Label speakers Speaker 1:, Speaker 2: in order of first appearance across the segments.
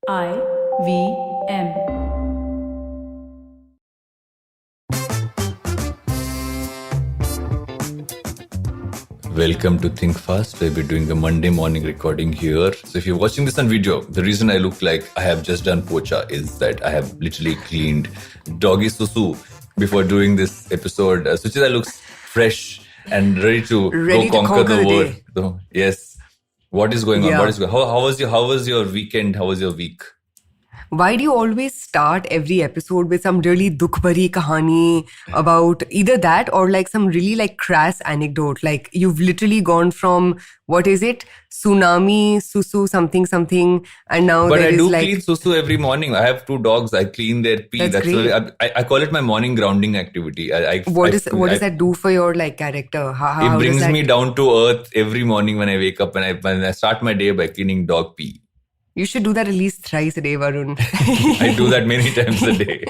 Speaker 1: IVM.
Speaker 2: Welcome to Think Fast, where we're doing a Monday morning recording here. So if you're watching this on video, the reason I look like I have just done pocha is that I have literally cleaned doggy susu before doing this episode. Suchita looks fresh and ready to go conquer the world. So, yes. What is going on? What is going on? How was your weekend? How was your week?
Speaker 3: Why do you always start every episode with some really dukh bhari kahani about either that or like some really like crass anecdote? Like you've literally gone from, what is it? Tsunami, susu, something. And now
Speaker 2: but
Speaker 3: there
Speaker 2: I
Speaker 3: is
Speaker 2: do
Speaker 3: like...
Speaker 2: clean susu every morning. I have 2 dogs. I clean their pee.
Speaker 3: That's great.
Speaker 2: I call it my morning grounding activity.
Speaker 3: What does that do for your like character?
Speaker 2: It brings me down to earth every morning when I wake up and I start my day by cleaning dog pee.
Speaker 3: You should do that at least thrice a day, Varun.
Speaker 2: I do that many times a day.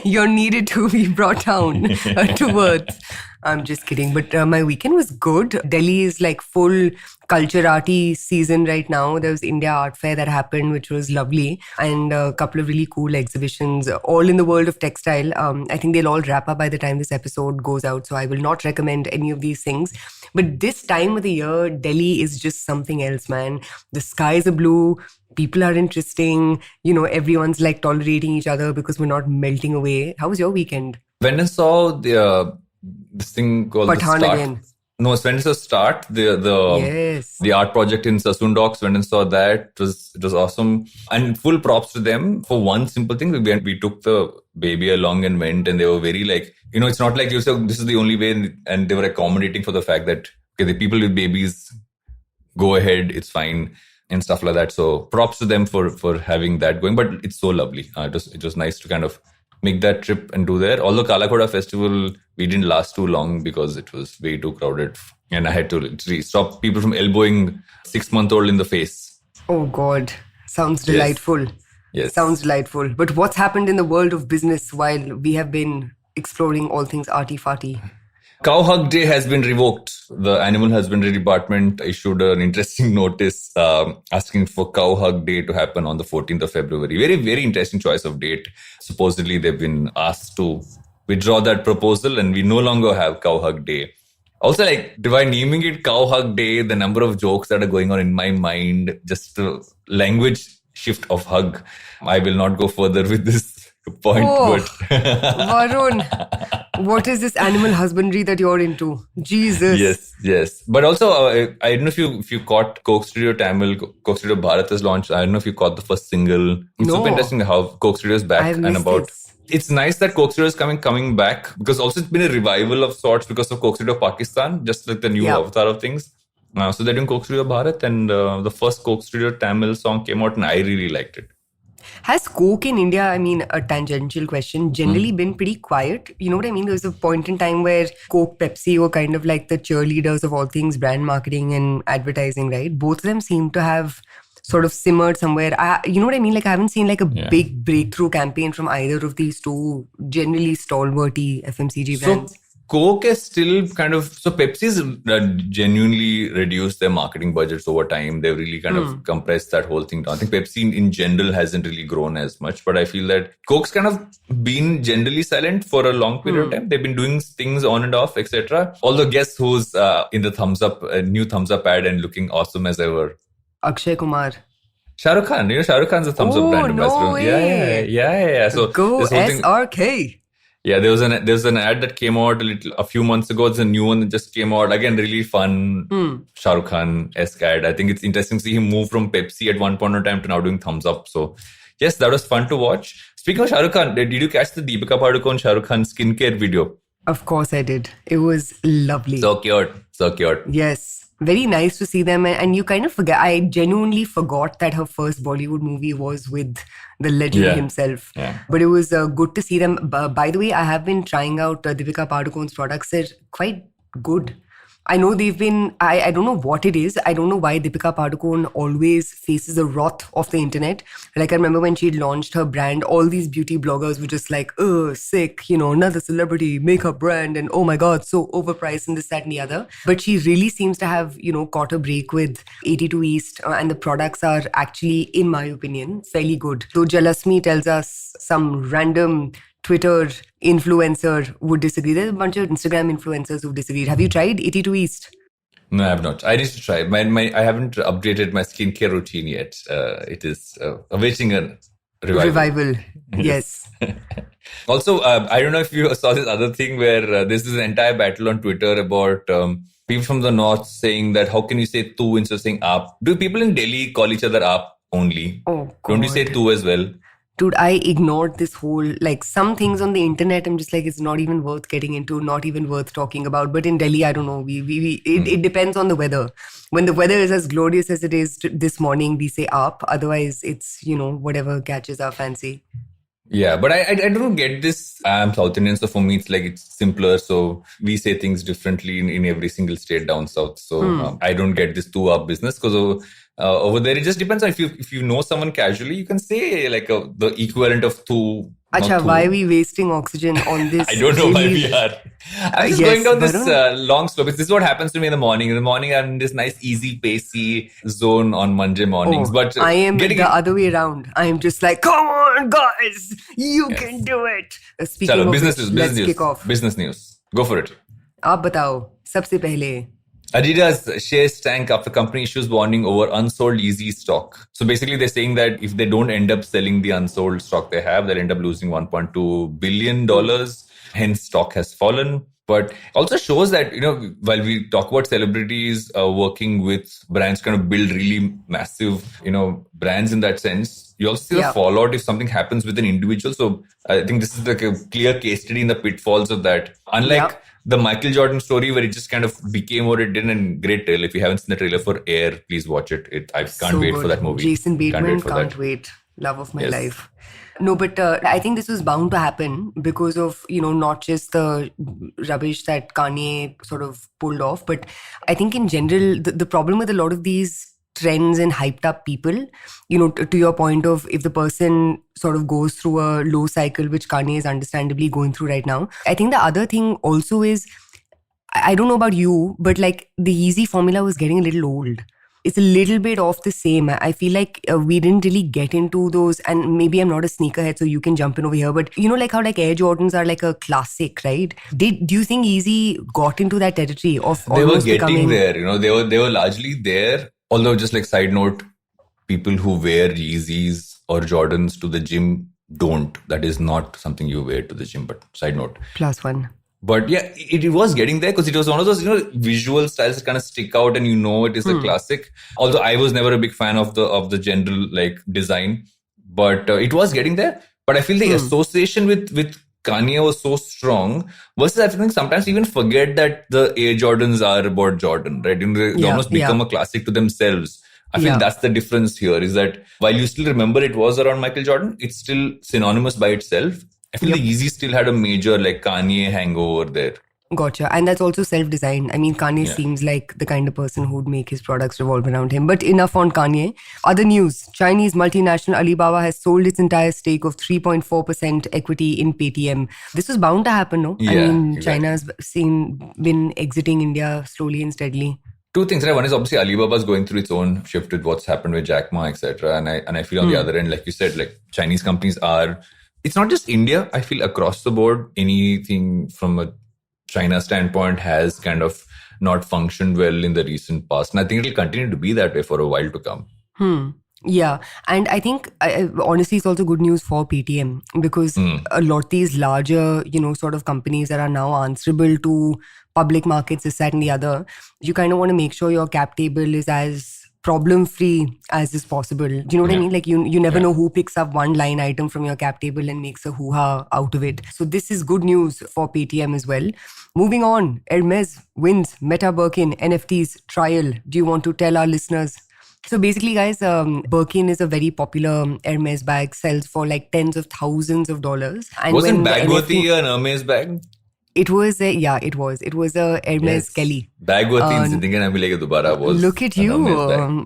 Speaker 3: You're needed to be brought down to earth. I'm just kidding. But my weekend was good. Delhi is like full culture-arty season right now. There was India Art Fair that happened, which was lovely. And a couple of really cool exhibitions, all in the world of textile. I think they'll all wrap up by the time this episode goes out. So I will not recommend any of these things. But this time of the year, Delhi is just something else, man. The skies are blue. People are interesting. You know, everyone's like tolerating each other because we're not melting away. How was your weekend?
Speaker 2: When I saw this thing called
Speaker 3: Pathaan
Speaker 2: the Start.
Speaker 3: again.
Speaker 2: No, when it's a Start, the art project in Sassoon Docks, when I saw that, it was awesome. And full props to them for one simple thing. We took the baby along and went, and they were very like, you know, it's not like you said, this is the only way. And they were accommodating for the fact that, okay, the people with babies, go ahead, it's fine, and stuff like that. So props to them for having that going. But it's so lovely. It was nice to kind of make that trip and do there. Although Kalakoda Festival, we didn't last too long because it was way too crowded. And I had to literally stop people from elbowing 6-month-old in the face.
Speaker 3: Oh God, sounds delightful.
Speaker 2: Yes.
Speaker 3: Sounds delightful. But what's happened in the world of business while we have been exploring all things arty-farty?
Speaker 2: Cow Hug Day has been revoked. The Animal Husbandry Department issued an interesting notice asking for Cow Hug Day to happen on the 14th of February. Very, very interesting choice of date. Supposedly, they've been asked to withdraw that proposal and we no longer have Cow Hug Day. Also, like, by naming it Cow Hug Day, the number of jokes that are going on in my mind, just the language shift of hug. I will not go further with this point.
Speaker 3: Oh,
Speaker 2: but
Speaker 3: Varun, what is this animal husbandry that you're into? Jesus.
Speaker 2: Yes. But also, I don't know if you caught Coke Studio Tamil, Coke Studio Bharat has launched. I don't know if you caught the first single. It's super interesting how Coke Studio is back and about.
Speaker 3: This.
Speaker 2: It's nice that Coke Studio is coming back because also it's been a revival of sorts because of Coke Studio Pakistan, just like the new avatar of things. So they're doing Coke Studio Bharat, and the first Coke Studio Tamil song came out and I really liked it.
Speaker 3: Has Coke in India, I mean, a tangential question, generally been pretty quiet? You know what I mean? There was a point in time where Coke, Pepsi were kind of like the cheerleaders of all things brand marketing and advertising, right? Both of them seem to have sort of simmered somewhere. You know what I mean? Like I haven't seen like a big breakthrough campaign from either of these two generally stalwarty FMCG brands.
Speaker 2: So Coke is still kind of... So Pepsi's genuinely reduced their marketing budgets over time. They've really kind of compressed that whole thing down. I think Pepsi in general hasn't really grown as much. But I feel that Coke's kind of been generally silent for a long period of time. They've been doing things on and off, etc. Although guess who's in the Thumbs Up, new Thumbs Up ad and looking awesome as ever?
Speaker 3: Akshay Kumar.
Speaker 2: Shah Rukh Khan. You know, Shah Rukh Khan's a Thumbs Up brand ambassador.
Speaker 3: No way.
Speaker 2: Yeah. So
Speaker 3: go SRK.
Speaker 2: Yeah, there was an ad that came out a few months ago. It's a new one that just came out. Again, really fun Shah Rukh Khan-esque ad. I think it's interesting to see him move from Pepsi at one point in time to now doing Thumbs Up. So yes, that was fun to watch. Speaking of Shah Rukh Khan, did you catch the Deepika Padukone Shah Rukh Khan skincare video?
Speaker 3: Of course I did. It was lovely.
Speaker 2: So cute.
Speaker 3: Yes. Very nice to see them. And you kind of forget, I genuinely forgot that her first Bollywood movie was with the legend himself.
Speaker 2: Yeah.
Speaker 3: But it was good to see them. By the way, I have been trying out Deepika Padukone's products. They're quite good. I know they've been, I don't know what it is. I don't know why Deepika Padukone always faces the wrath of the internet. Like I remember when she launched her brand, all these beauty bloggers were just like, oh, sick, another celebrity, makeup brand. And oh my God, so overpriced and this, that and the other. But she really seems to have, caught a break with 82 East. And the products are actually, in my opinion, fairly good. So Jalasmi tells us some random Twitter influencer would disagree. There's a bunch of Instagram influencers who disagreed. Have you tried 82 East?
Speaker 2: No, I have not. I need to try. I haven't updated my skincare routine yet. It is awaiting a revival.
Speaker 3: Yes.
Speaker 2: Also, I don't know if you saw this other thing where this is an entire battle on Twitter about people from the north saying that how can you say tu instead of saying aap? Do people in Delhi call each other aap only?
Speaker 3: Oh, God.
Speaker 2: Don't you say tu as well?
Speaker 3: Dude, I ignored this whole, some things on the internet, I'm just like, it's not even worth getting into, not even worth talking about. But in Delhi, I don't know, it depends on the weather. When the weather is as glorious as it is this morning, we say up. Otherwise, it's, whatever catches our fancy.
Speaker 2: Yeah, but I don't get this. I'm South Indian, so for me, it's simpler. So we say things differently in every single state down south. So I don't get this two up business because over there, it just depends on if you know someone casually, you can say the equivalent of two.
Speaker 3: Acha, why are we wasting oxygen on this?
Speaker 2: I don't know why we are. I'm just going down this long slope. This is what happens to me in the morning. In the morning, I'm in this nice, easy, pacey zone on Monday mornings. But
Speaker 3: I am the other way around. I am just like, come on, guys, you can do it. Speaking of
Speaker 2: business
Speaker 3: which,
Speaker 2: news,
Speaker 3: let's kick off.
Speaker 2: Business news. Go for it.
Speaker 3: Aap batao, sabse pehle.
Speaker 2: Adidas shares tank after company issues warning over unsold Yeezy stock. So basically they're saying that if they don't end up selling the unsold stock they have, they'll end up losing $1.2 billion. Hence stock has fallen. But also shows that, while we talk about celebrities working with brands kind of build really massive, brands in that sense, you also see the fallout if something happens with an individual. So I think this is like a clear case study in the pitfalls of that. Unlike the Michael Jordan story where it just kind of became what it did, and great trailer. If you haven't seen the trailer for Air, please watch it. I can't wait for that movie.
Speaker 3: Jason Bateman, can't wait. Love of my life. No, but I think this was bound to happen because of, not just the rubbish that Kanye sort of pulled off, but I think in general, the problem with a lot of these trends and hyped up people, to your point of if the person sort of goes through a low cycle, which Kanye is understandably going through right now. I think the other thing also is, I don't know about you, but the Yeezy formula was getting a little old. It's a little bit off the same. I feel like we didn't really get into those, and maybe I'm not a sneakerhead, so you can jump in over here, but how Air Jordans are like a classic, right? Do you think Yeezy got into that territory of
Speaker 2: they were getting there, they were largely there. Although, just like side note, people who wear Yeezys or Jordans to the gym don't. That is not something you wear to the gym, but side note.
Speaker 3: +1.
Speaker 2: But yeah, it was getting there because it was one of those, visual styles that kind of stick out and it is a classic. Although I was never a big fan of the general design, but it was getting there. But I feel the association with Kanye was so strong versus I think sometimes even forget that the Air Jordans are about Jordan, right? They almost become a classic to themselves. I feel that's the difference here is that while you still remember it was around Michael Jordan, it's still synonymous by itself. I feel the Yeezy still had a major Kanye hangover there.
Speaker 3: Gotcha. And that's also self-designed. I mean, Kanye seems like the kind of person who would make his products revolve around him. But enough on Kanye. Other news. Chinese multinational Alibaba has sold its entire stake of 3.4% equity in Paytm. This was bound to happen, no?
Speaker 2: Yeah,
Speaker 3: I mean, China's been exiting India slowly and steadily.
Speaker 2: Two things, right? One is obviously Alibaba's going through its own shift with what's happened with Jack Ma, etc. And I feel on the other end, like you said, Chinese companies are... It's not just India. I feel across the board, anything from a China standpoint has kind of not functioned well in the recent past. And I think it'll continue to be that way for a while to come.
Speaker 3: Yeah. And I think, honestly, it's also good news for Paytm because a lot of these larger, sort of companies that are now answerable to public markets, this, that, and the other, you kind of want to make sure your cap table is as problem-free as is possible. Do you know what I mean? You never know who picks up one line item from your cap table and makes a hoo-ha out of it. So this is good news for Paytm as well. Moving on, Hermes wins Meta Birkin NFTs trial. Do you want to tell our listeners? So basically, guys, Birkin is a very popular Hermes bag, sells for tens of thousands of dollars.
Speaker 2: And wasn't Bagworthy an Hermes bag?
Speaker 3: It was a Hermes Kelly.
Speaker 2: Bag was thinking I will dobara was.
Speaker 3: Look at you.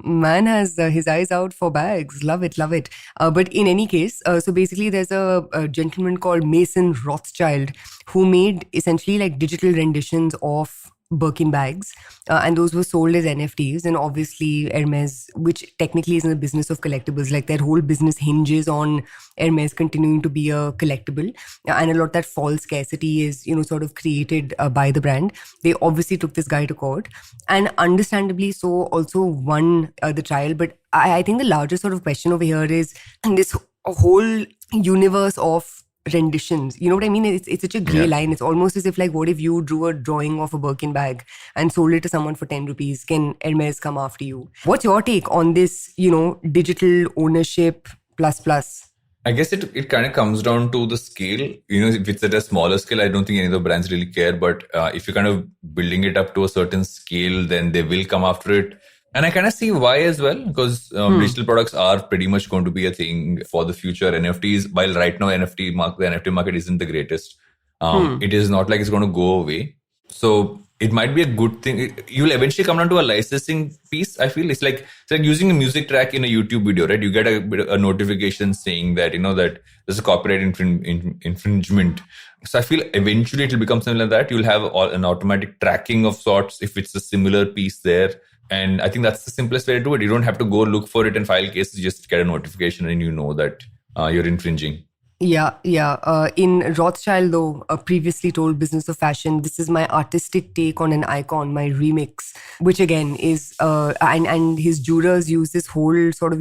Speaker 3: Man has his eyes out for bags. Love it. But in any case, so basically there's a gentleman called Mason Rothschild who made essentially like digital renditions of Birkin bags, and those were sold as NFTs. And obviously Hermes, which technically is in the business of collectibles, like their whole business hinges on Hermes continuing to be a collectible, and a lot of that false scarcity is sort of created by the brand. They obviously took this guy to court, and understandably so also won the trial. But I think the larger sort of question over here is this whole universe of renditions. You know what I mean? It's such a grey line. It's almost as if like, what if you drew a drawing of a Birkin bag and sold it to someone for 10 rupees? Can Hermes come after you? What's your take on this, digital ownership plus?
Speaker 2: I guess it kind of comes down to the scale. If it's at a smaller scale, I don't think any of the brands really care. But if you're kind of building it up to a certain scale, then they will come after it. And I kind of see why as well, because digital products are pretty much going to be a thing for the future. NFTs, while right now the NFT market isn't the greatest, it is not like it's going to go away. So it might be a good thing. You'll eventually come down to a licensing piece. I feel it's like using a music track in a YouTube video, right? You get a notification saying that that there's a copyright infringement. So I feel eventually it will become something like that. You'll have an automatic tracking of sorts if it's a similar piece there. And I think that's the simplest way to do it. You don't have to go look for it and file cases. Just get a notification and that you're infringing.
Speaker 3: Yeah. In Rothschild, though, previously told Business of Fashion, this is my artistic take on an icon, my remix, which again is, and his jurors use this whole sort of,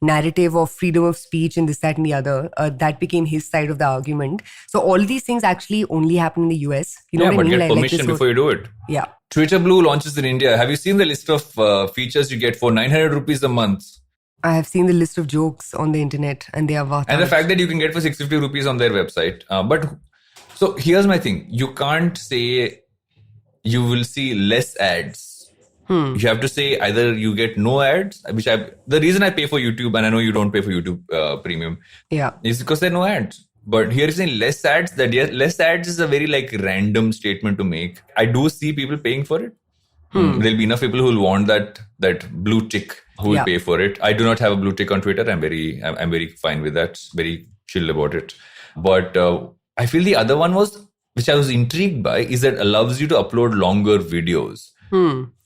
Speaker 3: narrative of freedom of speech and this, that, and the other. That became his side of the argument. So all these things actually only happen in the US. You know what I mean?
Speaker 2: Get permission before you do it.
Speaker 3: Yeah.
Speaker 2: Twitter Blue launches in India. Have you seen the list of features you get for 900 rupees a month?
Speaker 3: I have seen the list of jokes on the internet and they are vast.
Speaker 2: And the fact that you can get for 650 rupees on their website. So here's my thing. You can't say you will see less ads. You have to say either you get no ads, the reason I pay for YouTube, and I know you don't pay for YouTube Premium, is because there are no ads. But here is saying less ads. Less ads is a very random statement to make. I do see people paying for it. There'll be enough people who will want that blue tick who will pay for it. I do not have a blue tick on Twitter. I'm very fine with that. Very chill about it. But I feel the other one which I was intrigued by, is that it allows you to upload longer videos.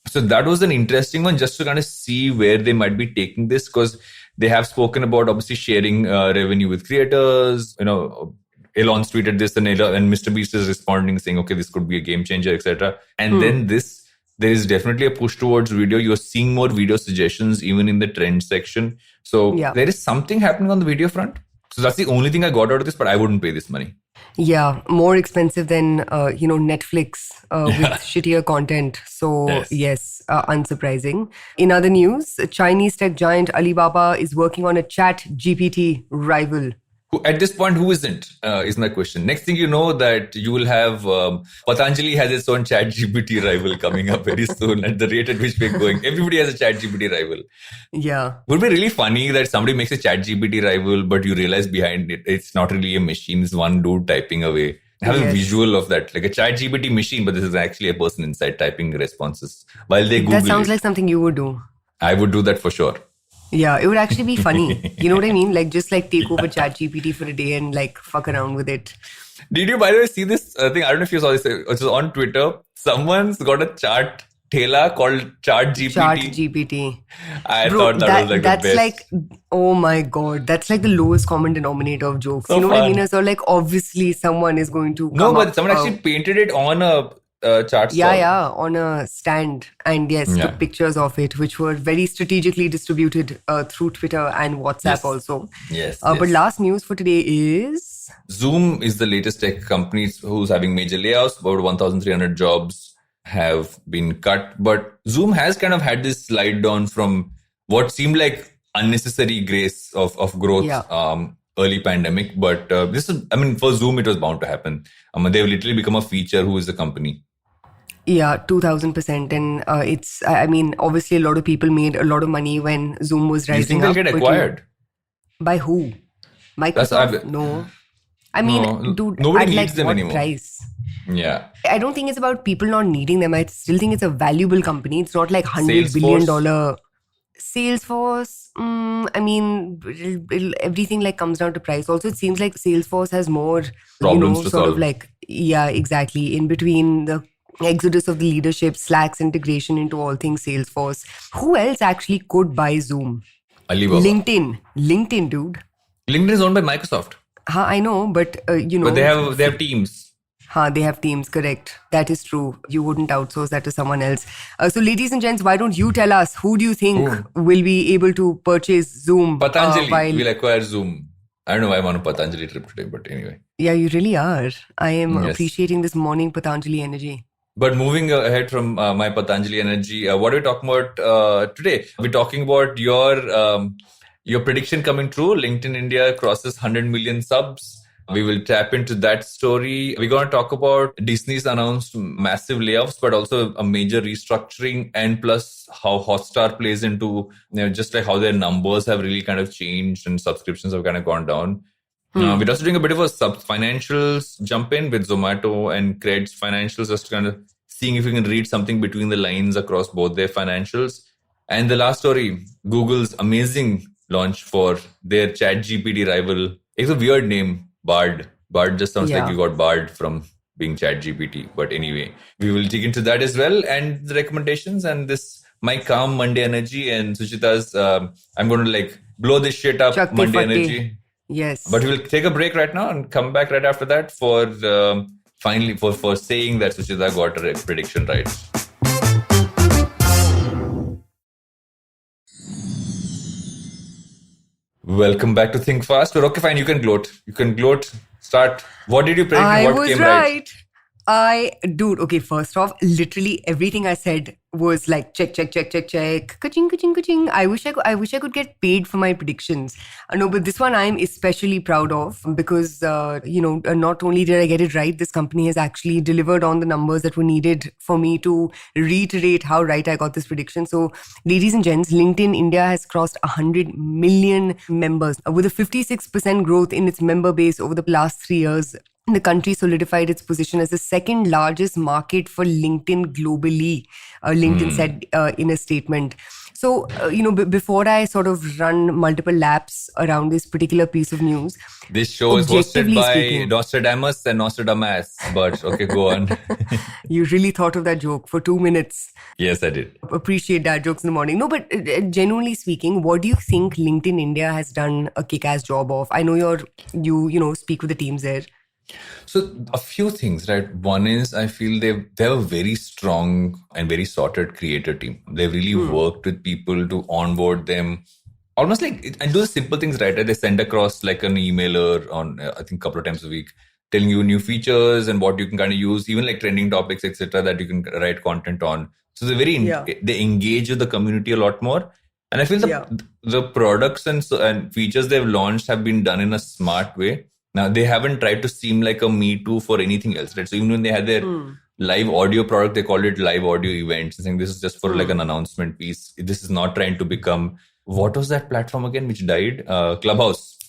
Speaker 2: So that was an interesting one, just to kind of see where they might be taking this, because they have spoken about obviously sharing revenue with creators. Elon's tweeted this and Mr. Beast is responding saying, okay, this could be a game changer, etc. And then there is definitely a push towards video. You're seeing more video suggestions even in the trend section. So there is something happening on the video front. So that's the only thing I got out of this, but I wouldn't pay this money.
Speaker 3: Yeah, more expensive than, Netflix with shittier content. So yes, unsurprising. In other news, Chinese tech giant Alibaba is working on a chat GPT rival.
Speaker 2: At this point, who isn't, is my question. Next thing you know, that you will have Patanjali has its own chat GPT rival coming up very soon at the rate at which we're going. Everybody has a chat GPT rival.
Speaker 3: Yeah.
Speaker 2: Would be really funny that somebody makes a chat GPT rival, but you realize behind it, it's not really a machine. It's one dude typing away. Have a visual of that, like a chat GPT machine, but this is actually a person inside typing responses while they Google it.
Speaker 3: That sounds like something you would do.
Speaker 2: I would do that for sure.
Speaker 3: Yeah, it would actually be funny. You know what I mean? Just take over ChatGPT for a day and fuck around with it.
Speaker 2: Did you, by the way, see this thing? I don't know if you saw this. It was on Twitter. Someone's got a chart thela called ChatGPT.
Speaker 3: ChatGPT.
Speaker 2: I thought that was
Speaker 3: that's
Speaker 2: the best.
Speaker 3: Oh my God. That's the lowest common denominator of jokes. So you know what I mean? So obviously someone is going to
Speaker 2: No, but someone actually painted it on a chart stall.
Speaker 3: Yeah, on a stand, and took pictures of it, which were very strategically distributed through Twitter and WhatsApp also.
Speaker 2: Yes.
Speaker 3: But last news for today is
Speaker 2: Zoom is the latest tech company who's having major layoffs. About 1,300 jobs have been cut, but Zoom has kind of had this slide down from what seemed like unnecessary grace of growth. Early pandemic, but for Zoom it was bound to happen. They've literally become a feature. Who is the company?
Speaker 3: Yeah, 2000%. And it's, obviously a lot of people made a lot of money when Zoom was rising.
Speaker 2: You think they'll get acquired?
Speaker 3: By who? Microsoft? No. Dude,
Speaker 2: nobody
Speaker 3: at
Speaker 2: needs them
Speaker 3: what
Speaker 2: anymore.
Speaker 3: Price?
Speaker 2: Yeah.
Speaker 3: I don't think it's about people not needing them. I still think it's a valuable company. It's not like $100 billion Salesforce. I mean, everything like comes down to price. Also, it seems like Salesforce has more
Speaker 2: problems to
Speaker 3: sort
Speaker 2: solve.
Speaker 3: of like, yeah, exactly. In between the exodus of the leadership, Slack's integration into all things Salesforce. Who else actually could buy Zoom?
Speaker 2: Alibaba.
Speaker 3: LinkedIn, dude.
Speaker 2: LinkedIn is owned by Microsoft.
Speaker 3: I know, but
Speaker 2: But they have Teams.
Speaker 3: They have Teams, correct. That is true. You wouldn't outsource that to someone else. So ladies and gents, why don't you tell us, who do you think will be able to purchase Zoom?
Speaker 2: Patanjali will acquire Zoom. I don't know why I'm on a Patanjali trip today, but anyway.
Speaker 3: Yeah, you really are. I am appreciating this morning Patanjali energy.
Speaker 2: But moving ahead from my Patanjali energy, what are we talking about today? We're talking about your prediction coming true. LinkedIn India crosses 100 million subs. We will tap into that story. We're going to talk about Disney's announced massive layoffs, but also a major restructuring, and plus how Hotstar plays into, just like how their numbers have really kind of changed and subscriptions have kind of gone down. We're also doing a bit of a financials jump in with Zomato and Cred's financials, just kind of seeing if we can read something between the lines across both their financials. And the last story, Google's amazing launch for their ChatGPT rival. It's a weird name. Bard just sounds like you got barred from being ChatGPT. But anyway, we will dig into that as well, and the recommendations and this my calm Monday energy and Suchita's I'm going to like blow this shit up Monday energy.
Speaker 3: Yes.
Speaker 2: But we'll take a break right now and come back right after that for finally for saying that Suchita got a prediction right. Welcome back to Think Fast. But okay, fine. You can gloat. Start. What did you predict? What came right?
Speaker 3: Dude, okay, first off, literally everything I said was like check, ka-ching, ka-ching, ka-ching. I wish I could get paid for my predictions. No, but this one I'm especially proud of because, not only did I get it right, this company has actually delivered on the numbers that were needed for me to reiterate how right I got this prediction. So, ladies and gents, LinkedIn India has crossed 100 million members with a 56% growth in its member base over the last 3 years. The country solidified its position as the second largest market for LinkedIn globally, LinkedIn said in a statement. So, before I sort of run multiple laps around this particular piece of news.
Speaker 2: This show is hosted by Nostradamus and Nostradamus, but okay, go on.
Speaker 3: You really thought of that joke for 2 minutes.
Speaker 2: Yes, I did.
Speaker 3: Appreciate dad jokes in the morning. No, but genuinely speaking, what do you think LinkedIn India has done a kick-ass job of? I know you speak with the teams there.
Speaker 2: So a few things, right? One is I feel they have a very strong and very sorted creator team. They've really worked with people to onboard them, almost like, and do the simple things, right? They send across like an emailer on, I think, a couple of times a week, telling you new features and what you can kind of use, even like trending topics, etc., that you can write content on. So they engage with the community a lot more. And I feel the products and features they've launched have been done in a smart way. Now, they haven't tried to seem like a Me Too for anything else, right? So even when they had their live audio product, they called it live audio events. I think this is just for like an announcement piece. This is not trying to become, what was that platform again, which died? Clubhouse.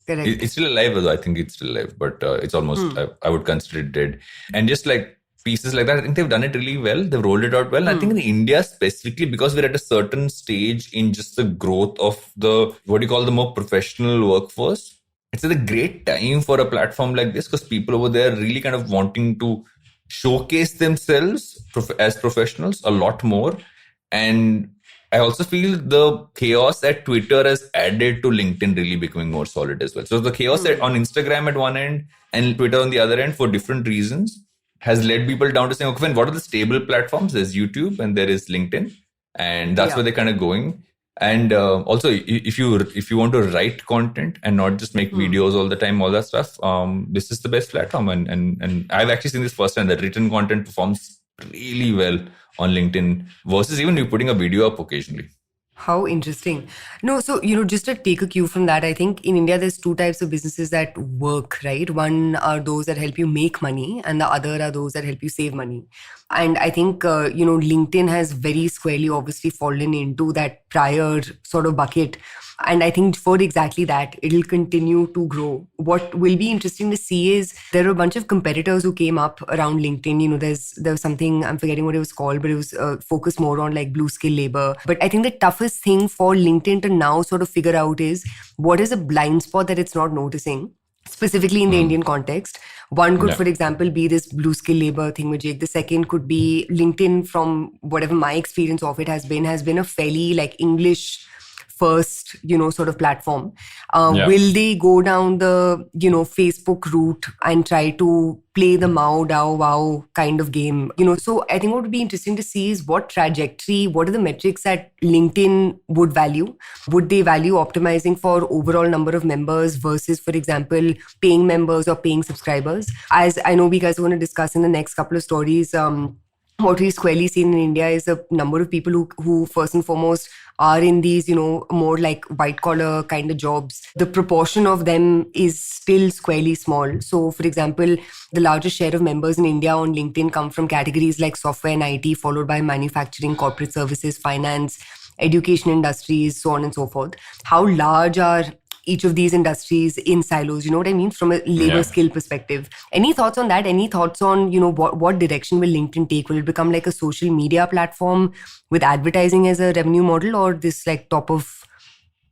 Speaker 3: Correct.
Speaker 2: It's still alive, though. I think it's still alive, but it's almost, I would consider it dead. And just like pieces like that, I think they've done it really well. They've rolled it out well. I think in India specifically, because we're at a certain stage in just the growth of the more professional workforce, it's a great time for a platform like this because people over there are really kind of wanting to showcase themselves as professionals a lot more. And I also feel the chaos at Twitter has added to LinkedIn really becoming more solid as well. So the chaos on Instagram at one end and Twitter on the other end for different reasons has led people down to saying, okay, what are the stable platforms? There's YouTube and there is LinkedIn. And that's where they're kind of going. And also, if you want to write content and not just make videos all the time, all that stuff, this is the best platform. And I've actually seen this firsthand, that written content performs really well on LinkedIn versus even you putting a video up occasionally.
Speaker 3: How interesting. No, so, just to take a cue from that, I think in India, there's two types of businesses that work, right? One are those that help you make money and the other are those that help you save money. And I think, LinkedIn has very squarely obviously fallen into that prior sort of bucket And I think for exactly that, it'll continue to grow. What will be interesting to see is there are a bunch of competitors who came up around LinkedIn. There was something, I'm forgetting what it was called, but it was focused more on like blue skill labor. But I think the toughest thing for LinkedIn to now sort of figure out is what is a blind spot that it's not noticing, specifically in the Indian context. One could, for example, be this blue skill labor thing with Jake. The second could be LinkedIn, from whatever my experience of it has been a fairly like English first, sort of platform. Will they go down the, Facebook route and try to play the Mao Dao Wow kind of game? So I think what would be interesting to see is what trajectory, what are the metrics that LinkedIn would value? Would they value optimizing for overall number of members versus, for example, paying members or paying subscribers? As I know we guys are going to discuss in the next couple of stories, what we've squarely seen in India is a number of people who first and foremost are in these, more like white collar kind of jobs. The proportion of them is still squarely small. So, for example, the largest share of members in India on LinkedIn come from categories like software and IT, followed by manufacturing, corporate services, finance, education industries, so on and so forth. How large are each of these industries in silos, you know what I mean, from a labor skill perspective? Any thoughts on that? Any thoughts on, what direction will LinkedIn take? Will it become like a social media platform with advertising as a revenue model, or this like top of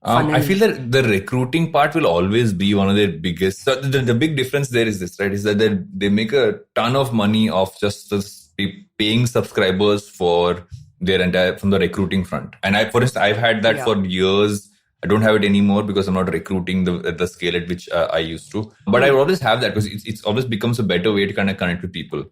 Speaker 3: funnel?
Speaker 2: I feel that the recruiting part will always be one of their biggest. So the big difference there is this, right? Is that they make a ton of money off just paying subscribers for their entire, from the recruiting front. And for instance, I've had that for years. I don't have it anymore because I'm not recruiting at the scale at which I used to. But I always have that because it's always becomes a better way to kind of connect with people.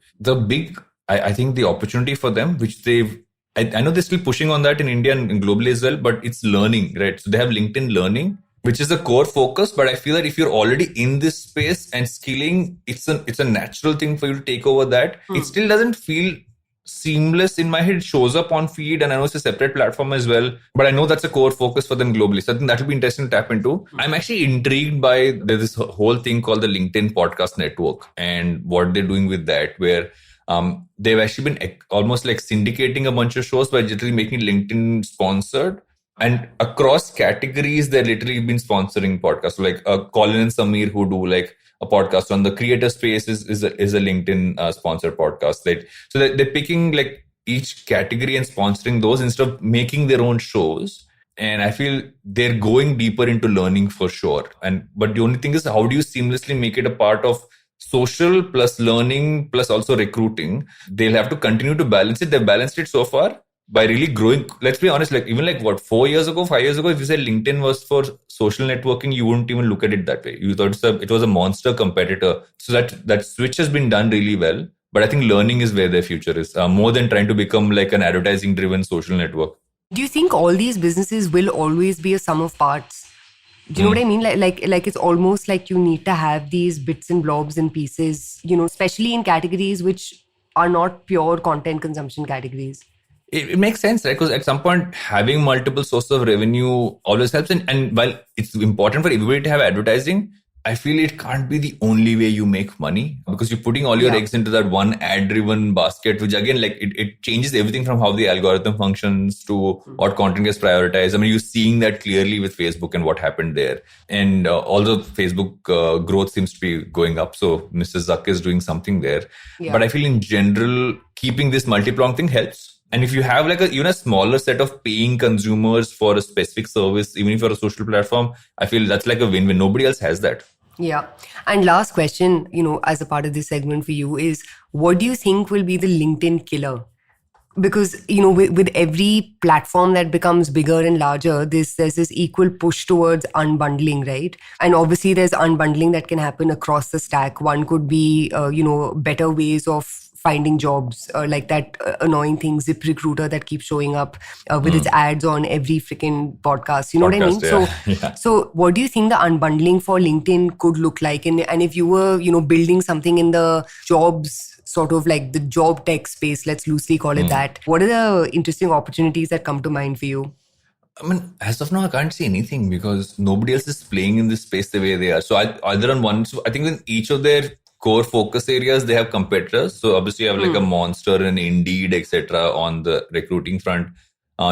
Speaker 2: I think the opportunity for them, which I know they're still pushing on that in India and globally as well, but it's learning, right? So they have LinkedIn Learning, which is a core focus. But I feel that if you're already in this space and skilling, it's a natural thing for you to take over that. It still doesn't feel seamless in my head. It shows up on feed, and I know it's a separate platform as well, but I know that's a core focus for them globally. So I think that will be interesting to tap into. I'm actually intrigued by this whole thing called the LinkedIn Podcast Network and what they're doing with that, where they've actually been almost like syndicating a bunch of shows by literally making LinkedIn sponsored. And across categories, they've literally been sponsoring podcasts. So like Colin and Samir, who do like a podcast on the creator space, is a LinkedIn sponsored podcast. So they're picking like each category and sponsoring those instead of making their own shows. And I feel they're going deeper into learning for sure. But the only thing is, how do you seamlessly make it a part of social plus learning plus also recruiting? They'll have to continue to balance it. They've balanced it so far by really growing. Let's be honest, like even like 5 years ago, if you said LinkedIn was for social networking, you wouldn't even look at it that way. You thought it was a monster competitor. So that switch has been done really well. But I think learning is where their future is, more than trying to become like an advertising driven social network.
Speaker 3: Do you think all these businesses will always be a sum of parts? Do you know what I mean? Like it's almost like you need to have these bits and blobs and pieces, especially in categories which are not pure content consumption categories.
Speaker 2: It makes sense, right? Because at some point, having multiple sources of revenue always helps. And while it's important for everybody to have advertising, I feel it can't be the only way you make money, because you're putting all your eggs into that one ad-driven basket, which again, like it changes everything from how the algorithm functions to what content gets prioritized. I mean, you're seeing that clearly with Facebook and what happened there. And although Facebook growth seems to be going up, so Mr. Zuck is doing something there. Yeah. But I feel in general, keeping this multi-pronged thing helps. And if you have like even a smaller set of paying consumers for a specific service, even if you're a social platform, I feel that's like a win-win. Nobody else has that.
Speaker 3: Yeah. And last question, as a part of this segment for you is, what do you think will be the LinkedIn killer? Because, with every platform that becomes bigger and larger, there's this equal push towards unbundling, right? And obviously there's unbundling that can happen across the stack. One could be, better ways of finding jobs, like that annoying thing, ZipRecruiter, that keeps showing up with its ads on every freaking podcast. You know what I mean?
Speaker 2: Yeah.
Speaker 3: So what do you think the unbundling for LinkedIn could look like? And if you were, building something in the jobs, sort of like the job tech space, let's loosely call it that, what are the interesting opportunities that come to mind for you?
Speaker 2: I mean, as of now, I can't see anything because nobody else is playing in this space the way they are. So either on one, I think in each of their core focus areas, they have competitors. So obviously you have like a Monster and Indeed, etc. on the recruiting front.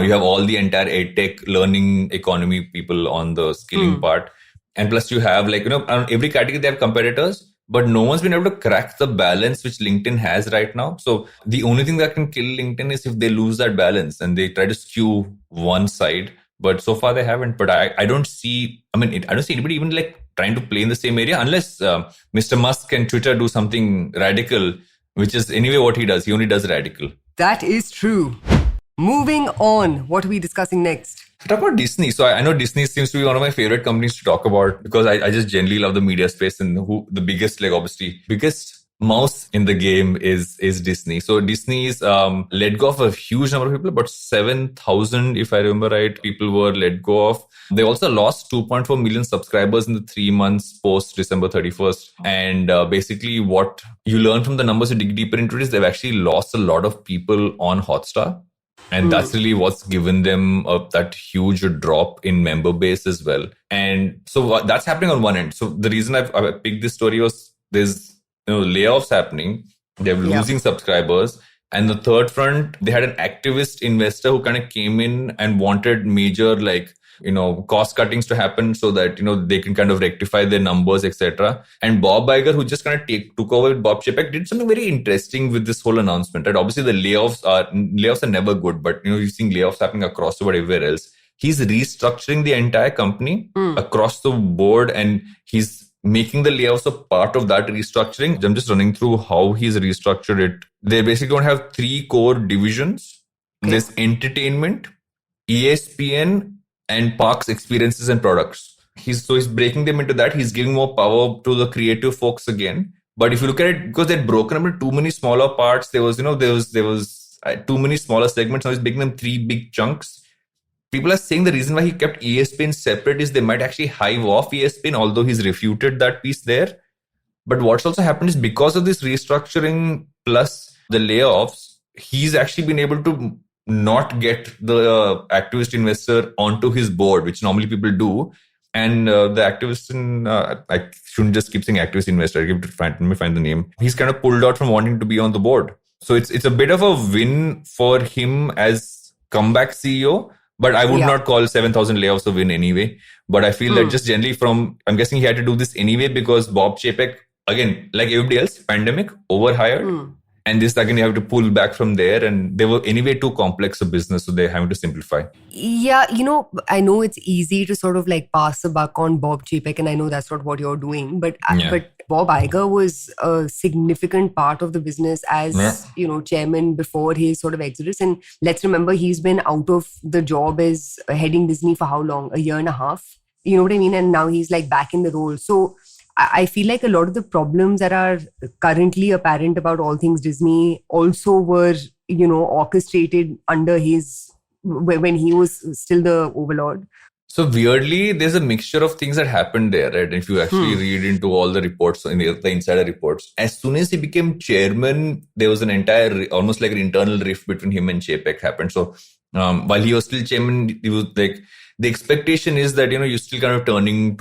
Speaker 2: You have all the entire edtech learning economy people on the skilling part. And plus you have on every category they have competitors, but no one's been able to crack the balance which LinkedIn has right now. So the only thing that can kill LinkedIn is if they lose that balance and they try to skew one side. But so far they haven't. But I don't see, I don't see anybody even trying to play in the same area unless Mr. Musk and Twitter do something radical, which is anyway what he does. He only does radical.
Speaker 3: That is true. Moving on, what are we discussing next?
Speaker 2: Talk about Disney. So I know Disney seems to be one of my favorite companies to talk about because I just generally love the media space, and who the biggest, biggest mouse in the game is Disney. So Disney's let go of a huge number of people, about 7,000, if I remember right, people were let go of. They also lost 2.4 million subscribers in the 3 months post December 31st. And basically what you learn from the numbers, you dig deeper into it, is they've actually lost a lot of people on Hotstar. And that's really what's given them that huge drop in member base as well. And so that's happening on one end. So the reason I picked this story was there's layoffs happening. They're losing subscribers. And the third front, they had an activist investor who kind of came in and wanted major cost cuttings to happen so that, they can kind of rectify their numbers, etc. And Bob Iger, who just kind of took over with Bob Chapek, did something very interesting with this whole announcement. Right? Obviously, the layoffs are never good, but, you're seeing layoffs happening across the board everywhere else. He's restructuring the entire company across the board, and he's making the layoffs a part of that restructuring. I'm just running through how he's restructured it. They basically going to have 3 core divisions. Okay. There's entertainment, ESPN, and parks, experiences and products. He's breaking them into that. He's giving more power to the creative folks again. But if you look at it, because they're broken up into too many smaller parts, there was too many smaller segments. Now he's making them 3 big chunks. People are saying the reason why he kept ESPN separate is they might actually hive off ESPN, although he's refuted that piece there. But what's also happened is because of this restructuring plus the layoffs, he's actually been able to not get the activist investor onto his board, which normally people do. And the activist, I shouldn't just keep saying activist investor. Let me find the name. He's kind of pulled out from wanting to be on the board. So it's a bit of a win for him as comeback CEO. But I would not call 7,000 layoffs a win anyway. But I feel that just generally I'm guessing he had to do this anyway because Bob Chapek, again, like everybody else, pandemic, overhired. And this, again, you have to pull back from there. And they were anyway too complex a business, so they're having to simplify.
Speaker 3: Yeah, I know it's easy to sort of pass the buck on Bob Chapek, and I know that's not what you're doing. But Bob Iger was a significant part of the business as, chairman before his sort of exodus. And let's remember, he's been out of the job as heading Disney for how long? 1.5 years? You know what I mean? And now he's back in the role. So I feel like a lot of the problems that are currently apparent about all things Disney also were, orchestrated under when he was still the overlord.
Speaker 2: So weirdly, there's a mixture of things that happened there, right? If you actually read into all the reports, in the insider reports, as soon as he became chairman, there was an entire, almost like an internal rift between him and Chapek happened. So while he was still chairman, he was the expectation is that, you're still kind of turn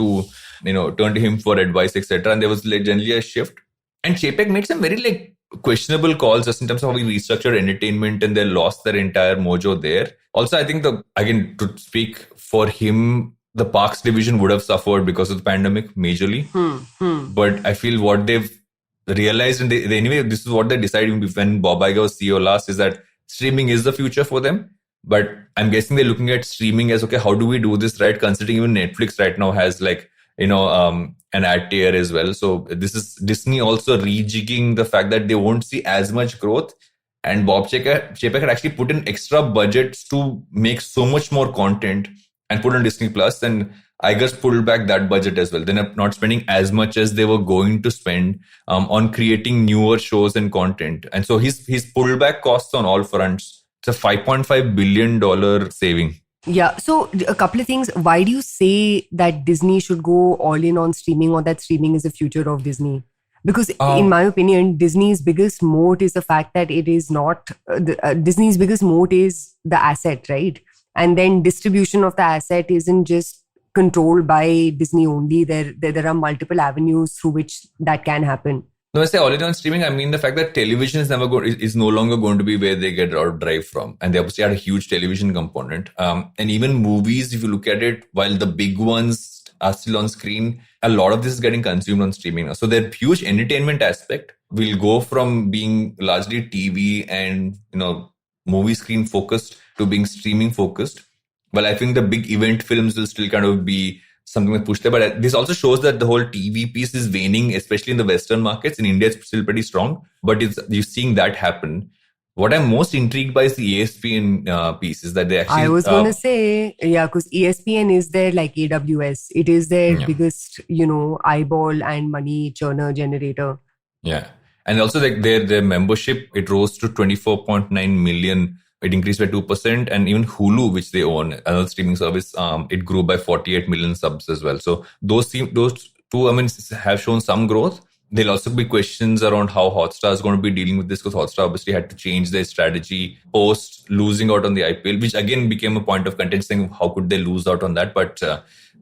Speaker 2: to him for advice, etc. And there was generally a shift. And Chapek made some very questionable calls just in terms of how he restructured entertainment, and they lost their entire mojo there. Also, I think again, to speak for him, the parks division would have suffered because of the pandemic majorly. But I feel what they've realized, and they anyway, this is what they decided when Bob Iger was CEO last, is that streaming is the future for them. But I'm guessing they're looking at streaming as, okay, how do we do this right? Considering even Netflix right now has an ad tier as well. So this is Disney also rejigging the fact that they won't see as much growth. And Bob Chapek had actually put in extra budgets to make so much more content and put on Disney Plus. And Iger's pulled back that budget as well. They're not spending as much as they were going to spend on creating newer shows and content. And so he's pulled back costs on all fronts. It's a $5.5 billion saving.
Speaker 3: Yeah. So a couple of things. Why do you say that Disney should go all in on streaming, or that streaming is the future of Disney? Because in my opinion, Disney's biggest moat is the fact that it is not, Disney's biggest moat is the asset, right? And then distribution of the asset isn't just controlled by Disney only. There are multiple avenues through which that can happen.
Speaker 2: No, I say already on streaming, I mean the fact that television is no longer going to be where they get our drive from. And they obviously had a huge television component. And even movies, if you look at it, while the big ones are still on screen, a lot of this is getting consumed on streaming now. So their huge entertainment aspect will go from being largely TV and, movie screen focused to being streaming focused. Well, I think the big event films will still kind of be something that pushed there. But this also shows that the whole TV piece is waning, especially in the Western markets. In India, it's still pretty strong, but you're seeing that happen. What I'm most intrigued by is the ESPN piece, is that they actually...
Speaker 3: I was going to say, because ESPN is their like AWS. It is their biggest, eyeball and money churner generator.
Speaker 2: Yeah. And also like their membership, it rose to 24.9 million. It increased by 2%, and even Hulu, which they own, another streaming service, it grew by 48 million subs as well. So those two, have shown some growth. There'll also be questions around how Hotstar is going to be dealing with this, because Hotstar obviously had to change their strategy post losing out on the IPL, which again became a point of contention, saying how could they lose out on that? But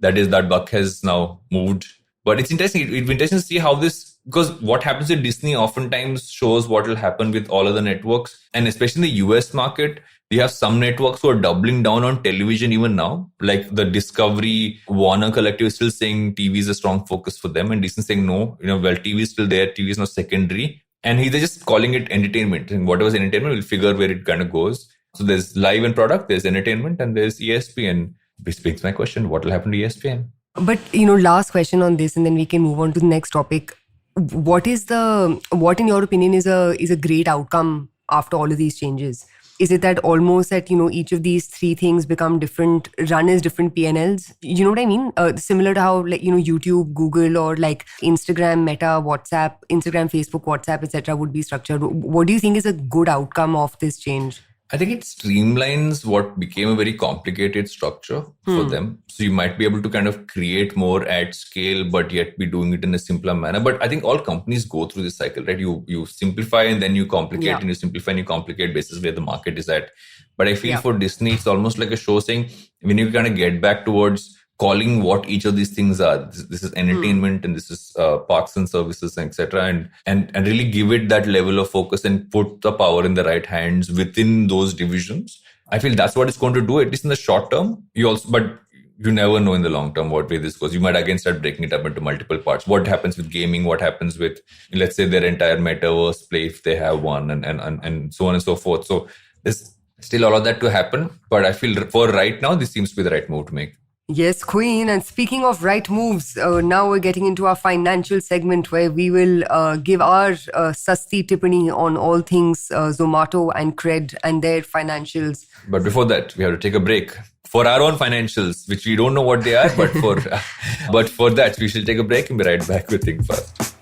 Speaker 2: that buck has now moved. But it's interesting. It'll be interesting to see how this, because what happens with Disney oftentimes shows what will happen with all other networks. And especially in the US market, we have some networks who are doubling down on television even now. Like the Discovery, Warner Collective is still saying TV is a strong focus for them. And Disney saying no, TV is still there. TV is not secondary. And they're just calling it entertainment. And whatever's entertainment, we'll figure where it kind of goes. So there's live and product, there's entertainment, and there's ESPN. Which begs my question, what will happen to ESPN?
Speaker 3: But, last question on this, and then we can move on to the next topic. What in your opinion is a great outcome after all of these changes? Is it that almost that, each of these three things become different, run as different P&Ls? You know what I mean? Similar to how, YouTube, Google, or like Instagram, Meta, WhatsApp, Instagram, Facebook, WhatsApp, etc. would be structured. What do you think is a good outcome of this change?
Speaker 2: I think it streamlines what became a very complicated structure for them. So you might be able to kind of create more at scale, but yet be doing it in a simpler manner. But I think all companies go through this cycle, right? You simplify and then you complicate, and you simplify and you complicate basis where the market is at. But I feel for Disney, it's almost like a show saying, when you kind of get back towards calling what each of these things are. This is entertainment and this is parks and services, etc. And really give it that level of focus and put the power in the right hands within those divisions. I feel that's what it's going to do, at least in the short term. But you never know in the long term what way this goes. You might again start breaking it up into multiple parts. What happens with gaming? What happens with, let's say, their entire metaverse play if they have one, and so on and so forth. So there's still all of that to happen. But I feel for right now, this seems to be the right move to make.
Speaker 3: Yes, Queen. And speaking of right moves, now we're getting into our financial segment where we will give our Sasti Tippani on all things Zomato and Cred and their financials.
Speaker 2: But before that, we have to take a break for our own financials, which we don't know what they are. But for that, we shall take a break and be right back with Think Fast.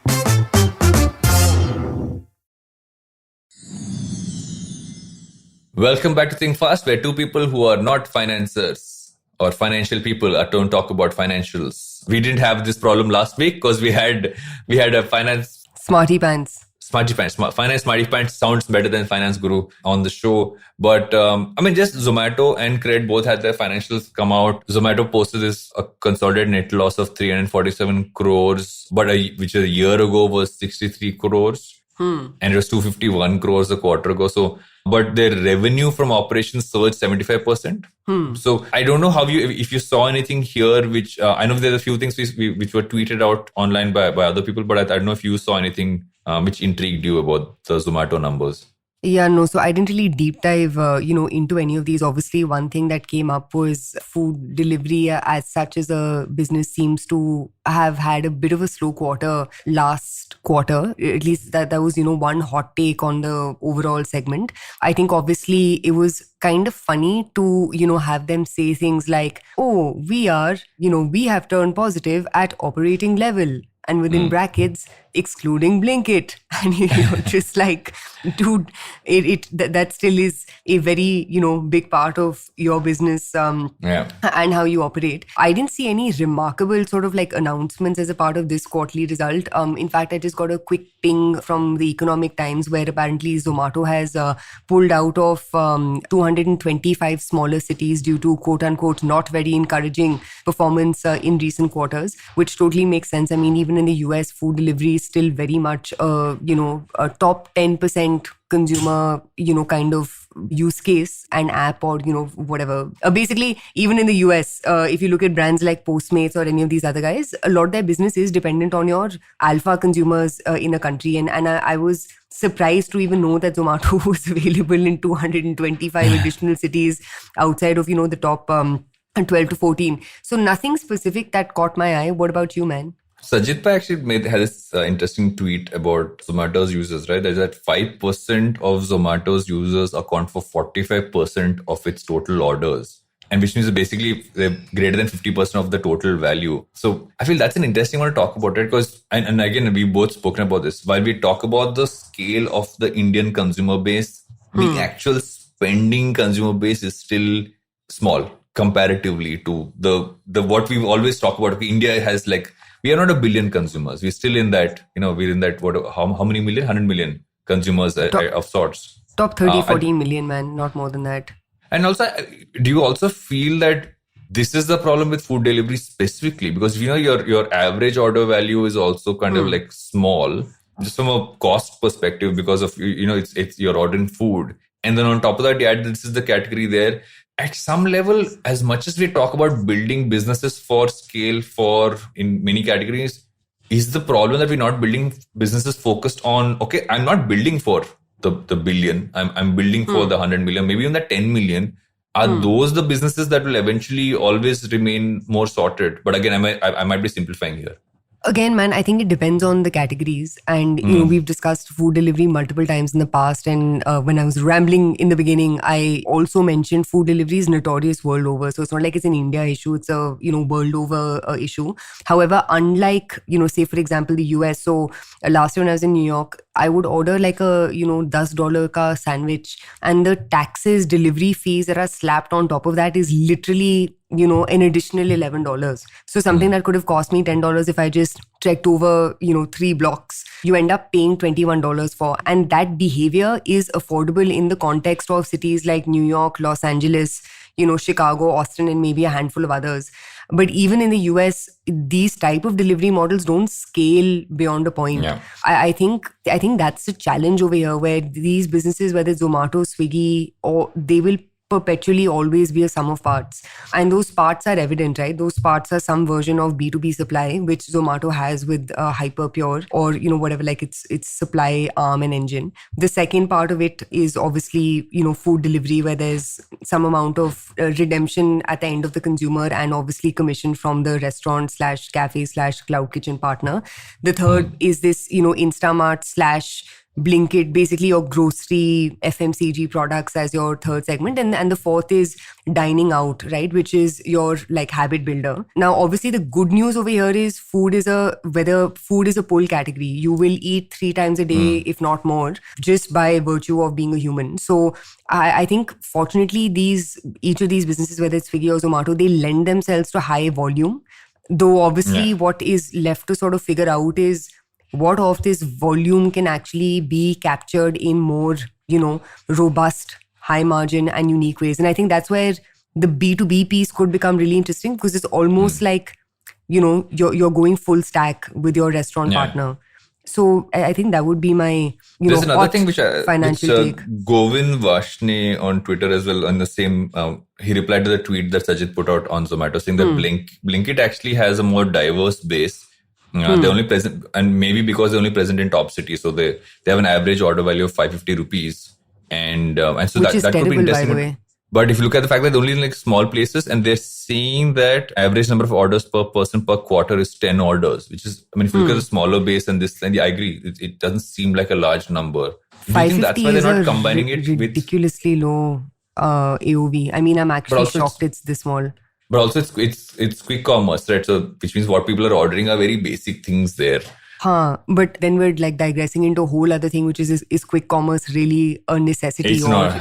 Speaker 2: Welcome back to Think Fast, where two people who are not financiers or financial people don't talk about financials. We didn't have this problem last week because we had a finance
Speaker 3: Smarty Pants.
Speaker 2: Finance Smarty Pants sounds better than Finance Guru on the show. But just Zomato and Cred both had their financials come out. Zomato posted a consolidated net loss of 347 crores, which a year ago was 63 crores. And it was 251 crores a quarter ago. But their revenue from operations surged 75%. So I don't know if you saw anything here, which I know there's a few things which were tweeted out online by other people, but I don't know if you saw anything which intrigued you about the Zomato numbers.
Speaker 3: Yeah, no. So I didn't really deep dive, into any of these. Obviously, one thing that came up was food delivery as such as a business seems to have had a bit of a slow quarter last quarter. At least that was, one hot take on the overall segment. I think obviously it was kind of funny to, have them say things like, oh, we have turned positive at operating level. And within brackets, excluding Blinkit. And just like, dude, that still is a very, big part of your business and how you operate. I didn't see any remarkable sort of like announcements as a part of this quarterly result. In fact, I just got a quick ping from the Economic Times where apparently Zomato has pulled out of 225 smaller cities due to quote unquote not very encouraging performance in recent quarters, which totally makes sense. I mean, even in the US, food delivery still very much a top 10% consumer, kind of use case and app, or, whatever. Basically, even in the US, if you look at brands like Postmates or any of these other guys, a lot of their business is dependent on your alpha consumers in a country. And I was surprised to even know that Zomato was available in 225 additional cities outside of, the top 12 to 14. So nothing specific that caught my eye. What about you, man?
Speaker 2: Sajid actually had this interesting tweet about Zomato's users, right? There's that 5% of Zomato's users account for 45% of its total orders. And which means basically they're greater than 50% of the total value. So I feel that's an interesting one to talk about, right? Because, and again, we've both spoken about this. While we talk about the scale of the Indian consumer base, the actual spending consumer base is still small comparatively to the what we've always talked about. India has we are not a billion consumers. We're still in that, we're in that, how many million? 100 million consumers of sorts.
Speaker 3: Top 30, 14 million, man, not more than that.
Speaker 2: And also, do you also feel that this is the problem with food delivery specifically? Because, your average order value is also kind of small, just from a cost perspective, because of, it's you're ordering food. And then on top of that, you add, this is the category there. At some level, as much as we talk about building businesses for scale in many categories, is the problem that we're not building businesses focused on, okay, I'm not building for the billion, I'm building for the 100 million, maybe even the 10 million. Are those the businesses that will eventually always remain more sorted? But again, I might be simplifying here.
Speaker 3: Again, man, I think it depends on the categories. And, we've discussed food delivery multiple times in the past. And when I was rambling in the beginning, I also mentioned food delivery is notorious world over. So it's not like it's an India issue. It's a, world over issue. However, unlike, say, for example, the US. So last year when I was in New York, I would order like a, $10 ka sandwich. And the taxes, delivery fees that are slapped on top of that is literally an additional $11. So something that could have cost me $10 if I just trekked over, 3 blocks, you end up paying $21 for. And that behavior is affordable in the context of cities like New York, Los Angeles, Chicago, Austin, and maybe a handful of others. But even in the US, these type of delivery models don't scale beyond a point. Yeah. I think that's the challenge over here, where these businesses, whether it's Zomato, Swiggy, or they will perpetually always be a sum of parts. And those parts are evident, right? Those parts are some version of B2B supply, which Zomato has with Hyperpure or, whatever, its supply arm and engine. The second part of it is obviously, food delivery, where there's some amount of redemption at the end of the consumer and obviously commission from the restaurant / cafe / cloud kitchen partner. The third is this, Instamart / Blinkit, basically your grocery, FMCG products as your third segment. And the fourth is dining out, right? Which is your habit builder. Now, obviously the good news over here is whether food is a pull category. You will eat 3 times a day, if not more, just by virtue of being a human. So I think fortunately each of these businesses, whether it's Swiggy or Zomato, they lend themselves to high volume. Though obviously what is left to sort of figure out is what of this volume can actually be captured in more, robust, high margin and unique ways. And I think that's where the B2B piece could become really interesting, because it's almost like, you're going full stack with your restaurant partner. So I think that would be my,
Speaker 2: There's another thing which
Speaker 3: financial take.
Speaker 2: Govind Vashne on Twitter as well, on the same, he replied to the tweet that Sajid put out on Zomato, saying that Blinkit actually has a more diverse base. They only present, and maybe because they're only present in top cities, so they have an average order value of 550 rupees, and so
Speaker 3: which
Speaker 2: that could be interesting. By the way. But if you look at the fact that they're only in small places, and they're seeing that average number of orders per person per quarter is 10 orders, which is, if you look at the smaller base and this, then I agree, it doesn't seem like a large number.
Speaker 3: Do you think that's why they're not combining it with ridiculously low AOV? I'm actually shocked it's this small.
Speaker 2: But also it's quick commerce, right? So which means what people are ordering are very basic things there.
Speaker 3: But then we're digressing into a whole other thing, which is quick commerce really a necessity?
Speaker 2: It's not.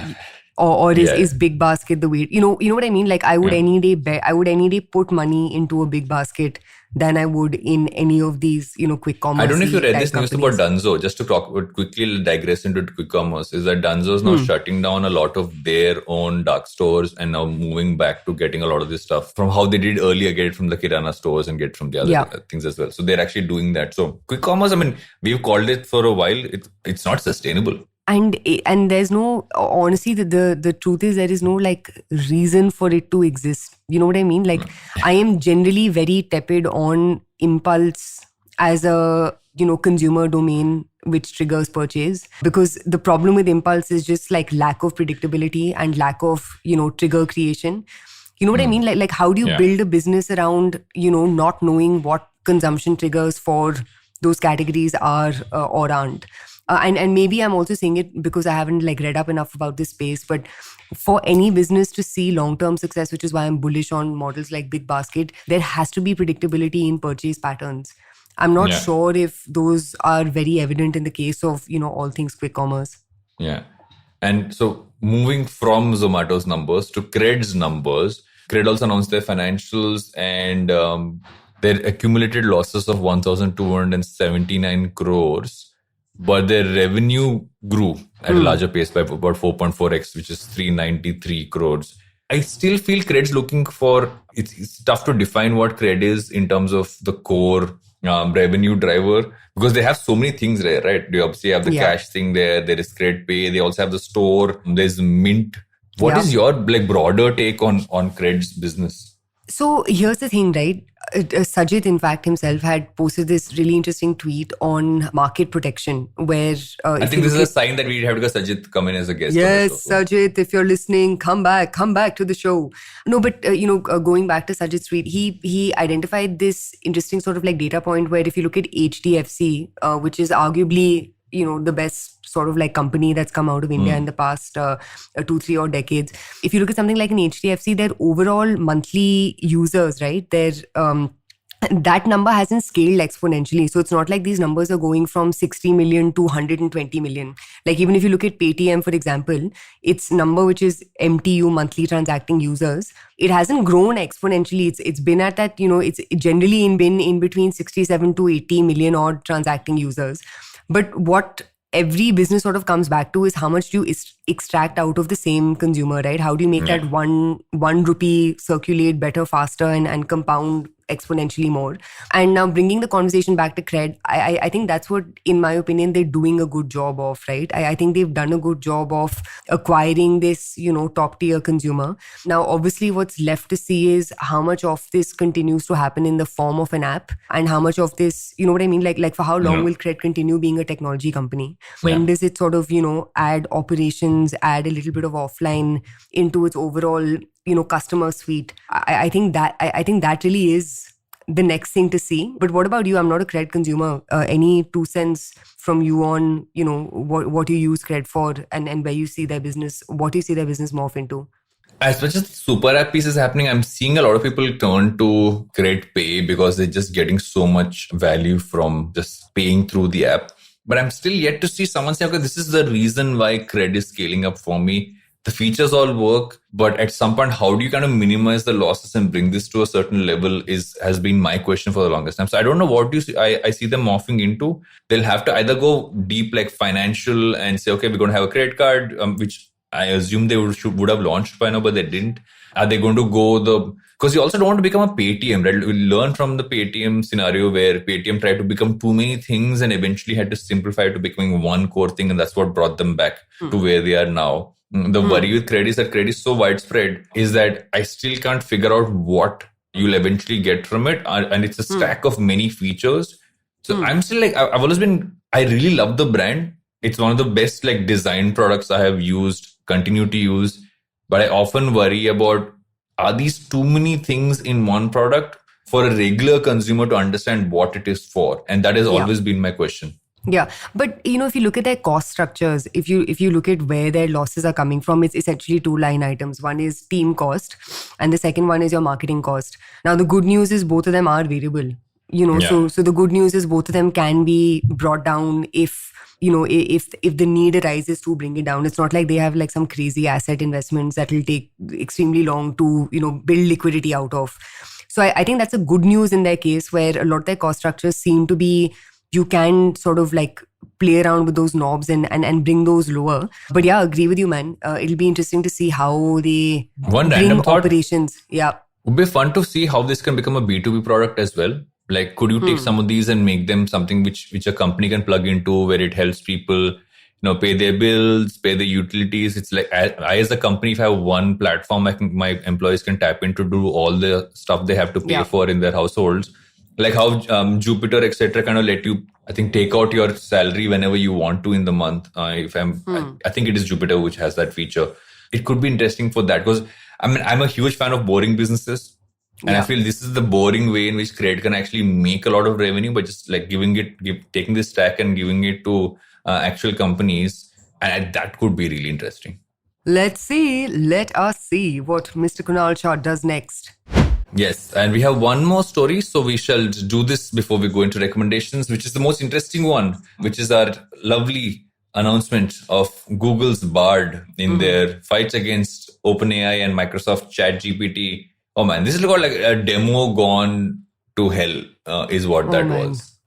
Speaker 3: or
Speaker 2: Yeah.
Speaker 3: is big basket the way, you know what I mean? Like I would any day put money into a big basket than I would in any of these, quick commerce.
Speaker 2: I don't know if you read this news
Speaker 3: companies.
Speaker 2: about Dunzo. Just to quickly digress into quick commerce, is that Dunzo is now shutting down a lot of their own dark stores and now moving back to getting a lot of this stuff from how they did earlier, get it from the Kirana stores and get from the other things as well. So they're actually doing that. So quick commerce, I mean, we've called it for a while. It's not sustainable.
Speaker 3: And there's no, honestly, the truth is there is no like reason for it to exist. You know what I mean? Like I am generally very tepid on impulse as a, consumer domain which triggers purchase, because the problem with impulse is just like lack of predictability and lack of, trigger creation. You know what I mean? Like how do you build a business around, not knowing what consumption triggers for those categories are or aren't? And maybe I'm also saying it because I haven't like read up enough about this space, but for any business to see long-term success, which is why I'm bullish on models like Big Basket, there has to be predictability in purchase patterns. I'm not sure if those are very evident in the case of, all things quick commerce.
Speaker 2: Yeah. And so moving from Zomato's numbers to Cred's numbers, Cred also announced their financials and their accumulated losses of 1,279 crores. But their revenue grew at a larger pace by about 4.4x, which is 393 crores. I still feel Cred's looking for, it's tough to define what Cred is in terms of the core revenue driver, because they have so many things there, right? They obviously have the cash thing there. There is Cred Pay. They also have the store. There's Mint. What is your like broader take on Cred's business?
Speaker 3: So here's the thing, right? Sajid, in fact, himself had posted this really interesting tweet on market protection, where
Speaker 2: I think this is a sign that we have to get Sajid come in as a guest.
Speaker 3: Yes, Sajid, if you're listening, come back to the show. No, but going back to Sajid's tweet, he identified this interesting sort of like data point where if you look at HDFC, which is arguably the best sort of like company that's come out of India in the past 2-3 odd decades. If you look at something like an HDFC, their overall monthly users, right, that number hasn't scaled exponentially. So it's not like these numbers are going from 60 million to 120 million. Like even if you look at Paytm, for example, its number, which is MTU, monthly transacting users, it hasn't grown exponentially. It's been at that, it's generally been in between 67 to 80 million odd transacting users. But what every business sort of comes back to is how much do you extract out of the same consumer, right? How do you make that one rupee circulate better, faster, and compound exponentially more? And now bringing the conversation back to Cred, I think that's what, in my opinion, they're doing a good job of, right? I think they've done a good job of acquiring this, top tier consumer. Now, obviously, what's left to see is how much of this continues to happen in the form of an app, and how much of this, you know what I mean? Like for how long will Cred continue being a technology company? When does it sort of, add operations, add a little bit of offline into its overall, customer suite? I think that really is the next thing to see. But what about you? I'm not a Cred consumer. Any 2 cents from you on, what you use Cred for and where you see their business, what do you see their business morph into?
Speaker 2: As much as the super app piece is happening, I'm seeing a lot of people turn to Cred Pay because they're just getting so much value from just paying through the app. But I'm still yet to see someone say, okay, this is the reason why Cred is scaling up for me. The features all work, but at some point, how do you kind of minimize the losses and bring this to a certain level has been my question for the longest time. So I don't know what you see. I see them morphing into. They'll have to either go deep like financial and say, okay, we're going to have a credit card, which I assume they would have launched by now, but they didn't. Are they going to go because you also don't want to become a Paytm, right? We learn from the Paytm scenario where Paytm tried to become too many things and eventually had to simplify to becoming one core thing. And that's what brought them back to where they are now. The worry with Cred is that Cred is so widespread is that I still can't figure out what you'll eventually get from it. And it's a stack of many features. So I'm still like, I've always been, I really love the brand. It's one of the best like design products I have used, continue to use. But I often worry about, are these too many things in one product for a regular consumer to understand what it is for? And that has always been my question.
Speaker 3: Yeah. But, if you look at their cost structures, if you look at where their losses are coming from, it's essentially 2 line items. One is team cost and the second one is your marketing cost. Now, the good news is both of them are variable. So the good news is both of them can be brought down if the need arises to bring it down. It's not like they have like some crazy asset investments that will take extremely long to build liquidity out of. So I think that's a good news in their case, where a lot of their cost structures seem to be, you can sort of like play around with those knobs and bring those lower. But yeah, agree with you, man. It'll be interesting to see how they bring operations. Yeah.
Speaker 2: Would be fun to see how this can become a B2B product as well. Like, could you take some of these and make them something which a company can plug into, where it helps people, pay their bills, pay the utilities. It's like, I as a company, if I have one platform, my employees can tap into, do all the stuff they have to pay for in their households. Like how Jupiter, etc., kind of let you, I think, take out your salary whenever you want to in the month. I think it is Jupiter which has that feature. It could be interesting for that, because I'm a huge fan of boring businesses. And I feel this is the boring way in which Credit can actually make a lot of revenue by just like taking this stack and giving it to actual companies. And that could be really interesting.
Speaker 3: Let us see what Mr. Kunal Shah does next.
Speaker 2: Yes, and we have one more story. So we shall do this before we go into recommendations, which is the most interesting one, which is our lovely announcement of Google's Bard in their fights against OpenAI and Microsoft ChatGPT. Oh man, this is like a demo gone to hell, is what that was.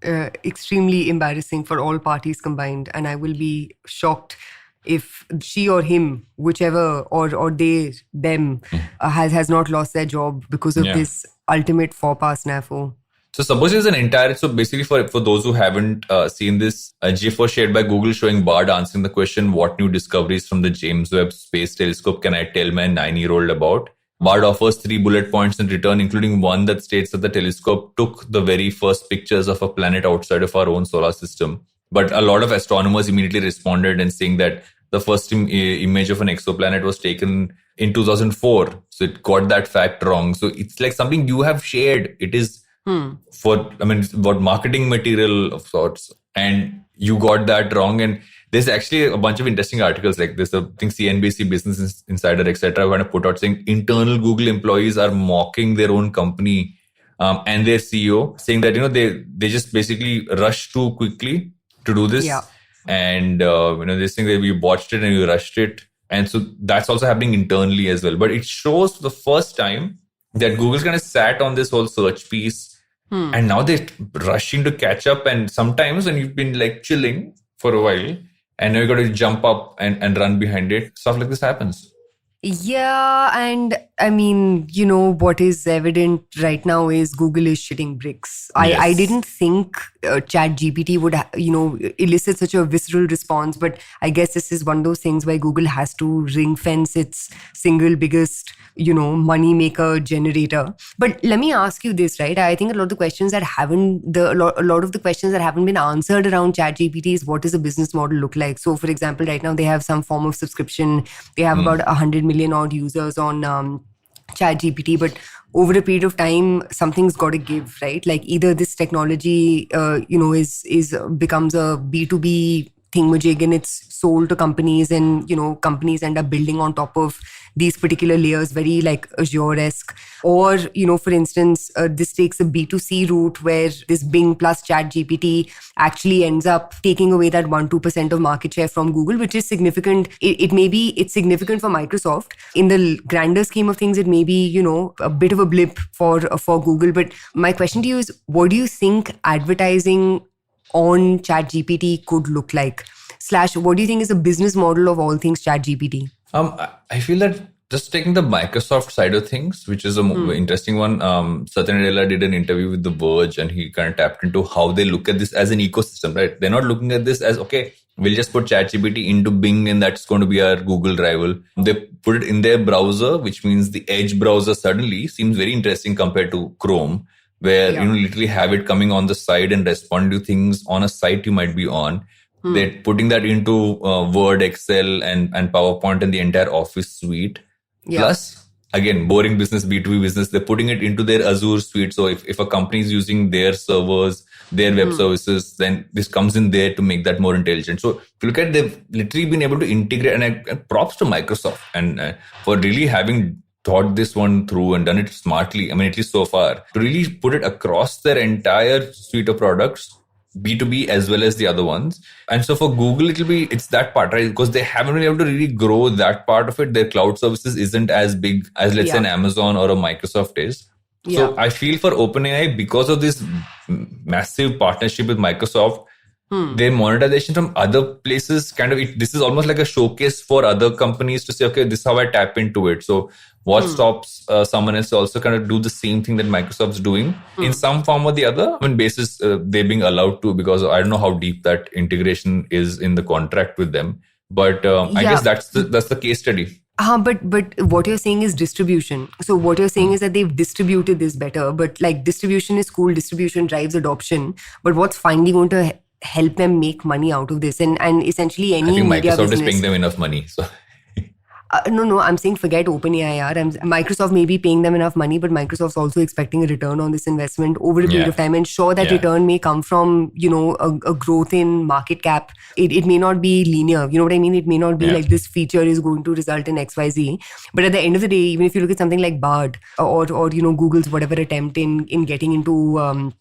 Speaker 3: Extremely embarrassing for all parties combined. And I will be shocked if she or him, whichever, or they, them, has not lost their job because of this ultimate faux pas snafu.
Speaker 2: So suppose there's an entire, so basically for those who haven't seen this, a GIF was shared by Google showing Bard answering the question, what new discoveries from the James Webb Space Telescope can I tell my 9-year-old about? Bard offers 3 bullet points in return, including one that states that the telescope took the very first pictures of a planet outside of our own solar system. But a lot of astronomers immediately responded and saying that the first image of an exoplanet was taken in 2004. So it got that fact wrong. So it's like something you have shared. It is about marketing material of sorts. And you got that wrong. And there's actually a bunch of interesting articles like this. I think CNBC, Business Insider, etc. kind of put out saying internal Google employees are mocking their own company and their CEO, saying that they just basically rush too quickly to do this.
Speaker 3: Yeah.
Speaker 2: And this thing that we botched it and we rushed it. And so that's also happening internally as well. But it shows the first time that Google's kind of sat on this whole search piece. And now they're rushing to catch up. And sometimes when you've been like chilling for a while and now you got to jump up and run behind it, stuff like this happens.
Speaker 3: Yeah, and I mean, what is evident right now is Google is shitting bricks. Yes. I didn't think ChatGPT would, elicit such a visceral response, but I guess this is one of those things where Google has to ring fence its single biggest, money maker generator. But let me ask you this, right? I think a lot of the questions that haven't been answered around ChatGPT is, what does a business model look like? So, for example, right now they have some form of subscription. They have about 100 million odd users on ChatGPT, but over a period of time, something's got to give, right? Like either this technology, becomes a B2B thingamajig and it's sold to companies, and companies end up building on top of these particular layers, very like Azure-esque. Or, for instance, this takes a B2C route where this Bing plus ChatGPT actually ends up taking away that 1-2% of market share from Google, which is significant. It's significant for Microsoft. In the grander scheme of things, it may be, a bit of a blip for Google. But my question to you is, what do you think advertising on ChatGPT could look like? / what do you think is a business model of all things ChatGPT?
Speaker 2: I feel that just taking the Microsoft side of things, which is a interesting one. Satya Nadella did an interview with The Verge and he kind of tapped into how they look at this as an ecosystem, right? They're not looking at this as, okay, we'll just put ChatGPT into Bing and that's going to be our Google rival. They put it in their browser, which means the Edge browser suddenly seems very interesting compared to Chrome, where you literally have it coming on the side and respond to things on a site you might be on. They're putting that into Word, Excel, and PowerPoint and the entire Office suite. Yeah. Plus, again, boring business, B2B business, they're putting it into their Azure suite. So if a company is using their servers, their web services, then this comes in there to make that more intelligent. So if you look at, they've literally been able to integrate, and props to Microsoft and for really having thought this one through and done it smartly, I mean, at least so far, to really put it across their entire suite of products, B2B as well as the other ones. And so for Google, it's that part, right? Because they haven't been able to really grow that part of it. Their cloud services isn't as big as, let's say, an Amazon or a Microsoft is. So I feel for OpenAI, because of this massive partnership with Microsoft, their monetization from other places this is almost like a showcase for other companies to say, okay, this is how I tap into it. So what stops someone else to also kind of do the same thing that Microsoft's doing in some form or the other? I mean, basis they're being allowed to, because I don't know how deep that integration is in the contract with them. But I guess that's the case study.
Speaker 3: But what you're saying is distribution. So what you're saying is that they've distributed this better. But like distribution is cool. Distribution drives adoption. But what's finally going to help them make money out of this? And essentially any media business.
Speaker 2: I think Microsoft is paying them enough money. So.
Speaker 3: No, I'm saying forget OpenAI. Microsoft may be paying them enough money, but Microsoft's also expecting a return on this investment over a period of time. And sure, that return may come from, a growth in market cap. It may not be linear. You know what I mean? It may not be like this feature is going to result in XYZ. But at the end of the day, even if you look at something like Bard or Google's whatever attempt in getting into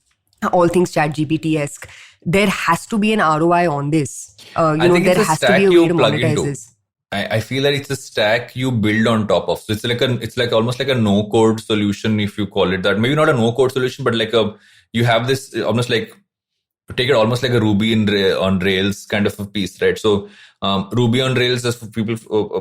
Speaker 3: all things ChatGPT-esque, there has to be an ROI on this. There has to be a way to monetize this.
Speaker 2: I feel that it's a stack you build on top of. So it's like almost like a no-code solution, if you call it that. Maybe not a no-code solution, but you have this almost like, take it almost like a Ruby on Rails kind of a piece, right? So Ruby on Rails, just for people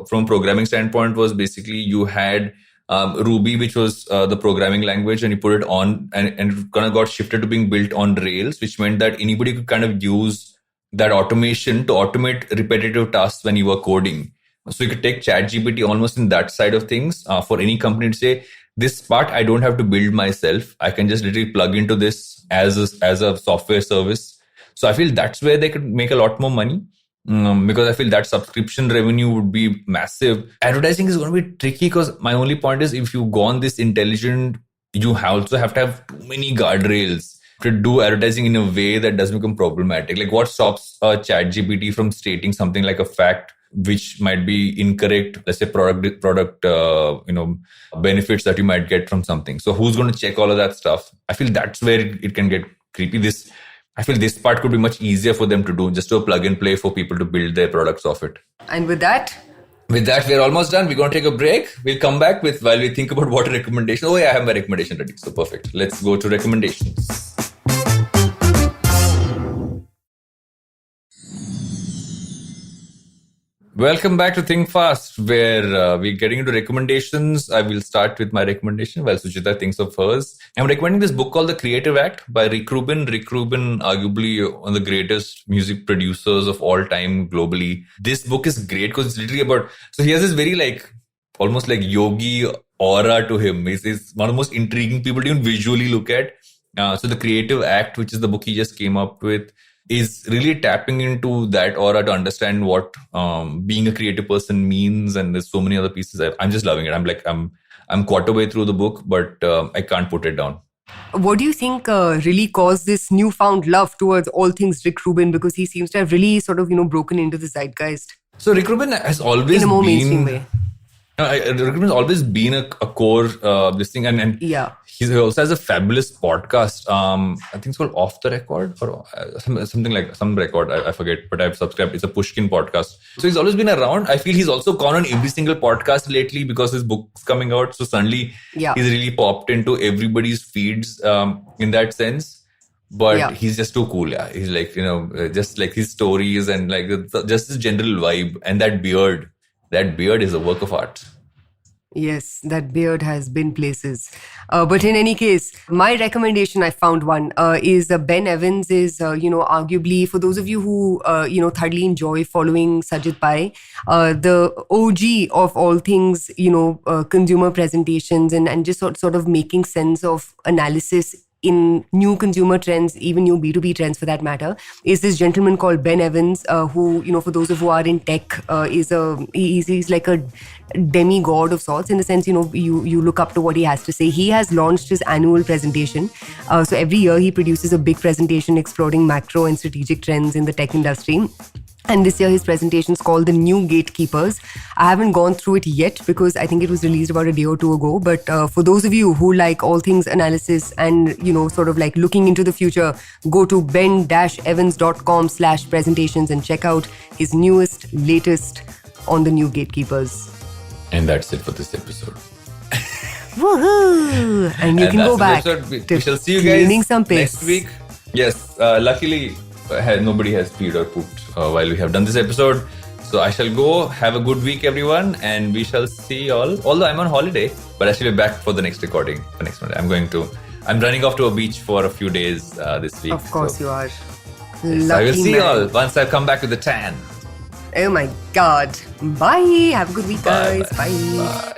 Speaker 2: from programming standpoint, was basically you had Ruby, which was the programming language, and you put it on, and it kind of got shifted to being built on Rails, which meant that anybody could kind of use that automation to automate repetitive tasks when you were coding. So you could take ChatGPT almost in that side of things for any company to say, this part I don't have to build myself. I can just literally plug into this as a software service. So I feel that's where they could make a lot more money. Because I feel that subscription revenue would be massive. Advertising is going to be tricky, because my only point is, if you go on this intelligent, you also have to have too many guardrails to do advertising in a way that doesn't become problematic. Like, what stops a ChatGPT from stating something like a fact which might be incorrect, let's say product benefits that you might get from something. So who's going to check all of that stuff? I feel that's where it can get creepy. I feel this part could be much easier for them to do, just to a plug and play for people to build their products off it.
Speaker 3: And with that,
Speaker 2: we're almost done. We're going to take a break. We'll come back while we think about what a recommendation. Oh yeah, I have my recommendation ready. So perfect. Let's go to recommendations. Welcome back to Think Fast, where we're getting into recommendations. I will start with my recommendation while Suchita thinks of hers. I'm recommending this book called The Creative Act by Rick Rubin. Rick Rubin, arguably one of the greatest music producers of all time globally. This book is great because it's literally about... So he has this very almost like yogi aura to him. He's one of the most intriguing people to even visually look at. So The Creative Act, which is the book he just came up with, is really tapping into that aura to understand what being a creative person means. And there's so many other pieces. I'm just loving it. I'm quarter way through the book, but I can't put it down.
Speaker 3: What do you think really caused this newfound love towards all things Rick Rubin? Because he seems to have really sort of, broken into the zeitgeist.
Speaker 2: So Rick Rubin has always
Speaker 3: in a more mainstream way.
Speaker 2: Rick Rubin has always been a core this thing, and he also has a fabulous podcast. I think it's called Off the Record or something like some record. I forget, but I've subscribed. It's a Pushkin podcast. So he's always been around. I feel he's also gone on every single podcast lately because his book's coming out. So suddenly he's really popped into everybody's feeds in that sense. But he's just too cool. Yeah, he's just like his stories and just his general vibe, and that beard. That beard is a work of art.
Speaker 3: Yes, that beard has been places. But in any case, my recommendation, I found one, is Ben Evans is, arguably, for those of you who, thoroughly enjoy following Sajid Pai, the OG of all things, consumer presentations and just sort of making sense of analysis in new consumer trends, even new B2B trends for that matter, is this gentleman called Ben Evans, who, for those of who are in tech, he's like a demigod of sorts, in the sense, you look up to what he has to say. He has launched his annual presentation. So every year he produces a big presentation exploring macro and strategic trends in the tech industry. And this year his presentation is called The New Gatekeepers. I haven't gone through it yet because I think it was released about a day or two ago. But for those of you who like all things analysis and, sort of like looking into the future, go to ben-evans.com/presentations and check out his latest on The New Gatekeepers.
Speaker 2: And that's it for this episode.
Speaker 3: Woohoo! And you can go back.
Speaker 2: We shall see you guys
Speaker 3: some
Speaker 2: next week. Yes, luckily nobody has peed or pooped while we have done this episode. So I shall go. Have a good week, everyone, and we shall see you all. Although I'm on holiday, but I shall be back for the next recording for next Monday. I'm running off to a beach for a few days this week.
Speaker 3: Of course you are.
Speaker 2: Yes, I will see you all once I come back with the tan.
Speaker 3: Oh my God. Bye. Have a good week, guys. Bye.
Speaker 2: Bye.